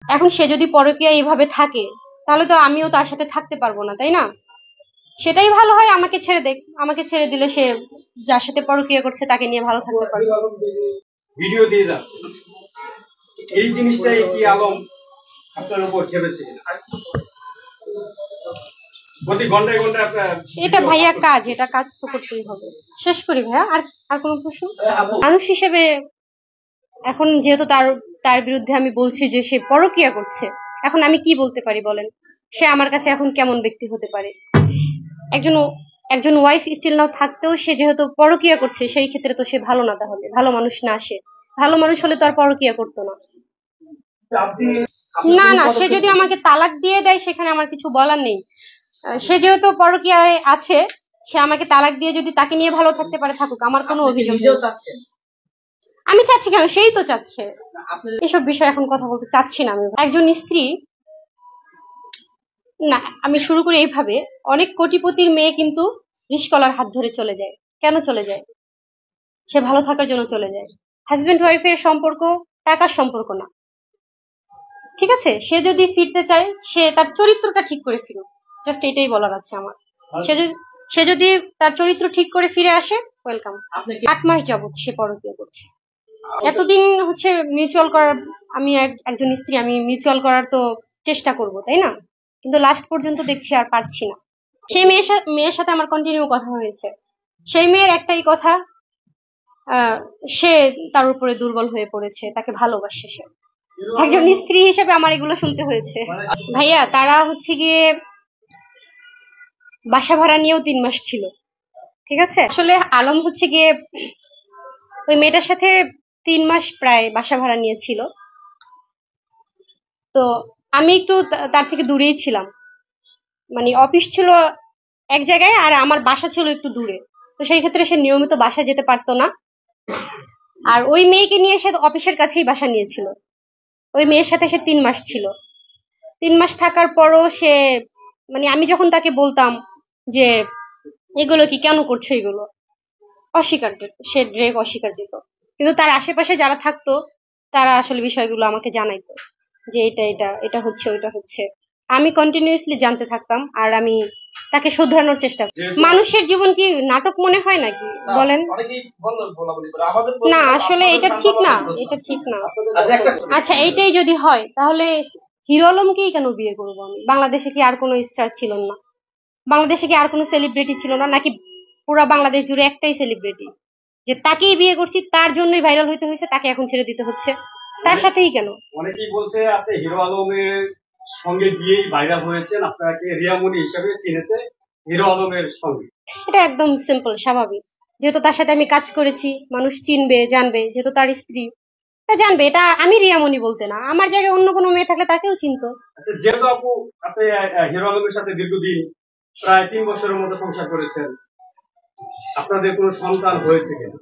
এখন সে যদি পরকীয়া এইভাবে থাকে তাহলে তো আমিও তার সাথে থাকতে পারবো না, তাই না? সেটাই ভালো হয় আমাকে ছেড়ে দেখ, আমাকে ছেড়ে দিলে সে যার সাথে পরকীয়া করছে তাকে নিয়ে ভালো থাকতে পারবে। ভিডিও দিয়ে যাচ্ছে, এই জিনিসটাই কি আলম আপনার উপর খেপেছে? প্রতি ঘন্টায় ঘন্টায় আপনার এটা ভাইয়া কাজ, এটা কাজ তো করতেই হবে। শেষ করি ভাইয়া। আর আর কোনো প্রশ্ন? মানুষ হিসেবে এখন যেহেতু তার বিরুদ্ধে আমি বলছি যে সে পরকীয়া করছে, এখন আমি কি বলতে পারি বলেন? সে আমার কাছে এখন কেমন ব্যক্তি হতে পারে? একজন একজন ওয়াইফ স্টিল নাও থাকতেও সে যেহেতু পরকীয়া করছে, সেই ক্ষেত্রে তো সে ভালো না, তাহলে ভালো মানুষ না। সে ভালো মানুষ হলে তো আর পরকীয়া করতো না। না না, সে যদি আমাকে তালাক দিয়ে দেয় সেখানে আমার কিছু বলার নেই। সে যেহেতু পরকীয়ায় আছে, সে আমাকে তালাক দিয়ে যদি তাকে নিয়ে ভালো থাকতে পারে, থাকুক, আমার কোনো অভিযোগ নেই। আমি চাচ্ছি কেন, সেই তো চাচ্ছে। এসব বিষয়ে এখন কথা বলতে চাচ্ছি না আমি। একজন স্ত্রী, না আমি শুরু করি এইভাবে, অনেক কোটিপতির মেয়ে কিন্তু রিস্কলার হাত ধরে চলে যায়। কেন চলে যায়? সে ভালো থাকার জন্য চলে যায়। হাজবেন্ড ওয়াইফের সম্পর্ক টাকার সম্পর্ক না, ঠিক আছে? সে যদি ফিরতে চায়, সে তার চরিত্রটা ঠিক করে ফিরুক, জাস্ট এটাই বলার আছে আমার। সে যদি তার চরিত্র ঠিক করে ফিরে আসে, ওয়েলকাম। 8 মাস যাবত সে পরকীয়া করছে। এতদিন হচ্ছে মিউচুয়াল করার, আমি একজন স্ত্রী, আমি মিউচুয়াল করার তো চেষ্টা করব, তাই না? কিন্তু লাস্ট পর্যন্ত দেখছি আর পারছি না। সেই মেয়ের সাথে আমার কন্টিনিউ কথা হয়েছে। সেই মেয়ের একটাই কথা, সে তার উপরে দুর্বল হয়ে পড়েছে, তাকে ভালোবাসে সে। একজন স্ত্রী হিসেবে আমার এগুলো শুনতে হয়েছে। ভাইয়া তারা হচ্ছে গিয়ে বাসা ভাড়া নিয়েও 3 মাস ছিল, ঠিক আছে? আসলে আলম হচ্ছে গিয়ে ওই মেয়েটার সাথে 3 মাস প্রায় বাসা ভাড়া নিয়েছিল। তো আমি একটু তার থেকে দূরেই ছিলাম, মানে অফিস ছিল এক জায়গায় আর আমার বাসা ছিল একটু দূরে। তো সেই ক্ষেত্রে সে নিয়মিত বাসা যেতে পারতো না। আর ওই মেয়েকে নিয়ে সে অফিসের কাছেই বাসা নিয়েছিল। ওই মেয়ের সাথে সে 3 মাস ছিল। 3 মাস থাকার পরও সে, মানে আমি যখন তাকে বলতাম যে এগুলো কি কেন করছো, এগুলো অস্বীকার করত, সে ডিরেক্ট অস্বীকার দিত। কিন্তু তার আশেপাশে যারা থাকতো তারা আসলে বিষয়গুলো আমাকে জানাইতো যে এটা এটা এটা হচ্ছে, ওইটা হচ্ছে। আমি কন্টিনিউয়াসলি জানতে থাকতাম আর আমি তাকে শুধরানোর চেষ্টা করি। মানুষের জীবন কি নাটক মনে হয় নাকি বলেন? না আসলে এটা ঠিক না, এটা ঠিক না। আচ্ছা এইটাই যদি হয় তাহলে হিরো আলমকেই কেন বিয়ে করবো আমি? বাংলাদেশে কি আর কোনো স্টার ছিল না? বাংলাদেশে কি আর কোনো সেলিব্রিটি ছিল না? নাকি পুরা বাংলাদেশ জুড়ে একটাই সেলিব্রিটি যে তাকেই বিয়ে করছি, তার জন্যই ভাইরাল হইতে হয়েছে, তাকে এখন ছেড়ে দিতে হচ্ছে? তার সাথেই কেন? অনেকেই বলছে আপনি হিরো আলমের সঙ্গে গিয়েই ভাইরাল হয়েছেন, আপনাকে রিয়ামণি হিসেবে চিনেছে হিরো আলমের সঙ্গে। এটা একদম সিম্পল, স্বাভাবিক। যেহেতু তার সাথে আমি কাজ করেছি, মানুষ চিনবে, জানবে, যেহেতু তার স্ত্রী, তা জানবে। এটা আমি রিয়ামণি বলতে না, আমার জায়গায় অন্য কোনো মেয়ে থাকলে তাকেও চিনতো। যেহেতু আপু আপনি হিরো আলমের সাথে দীর্ঘদিন প্রায় 3 বছরের মতো সংসার করেছেন, আপনাদের কোনো সন্তান হয়েছে কিনা?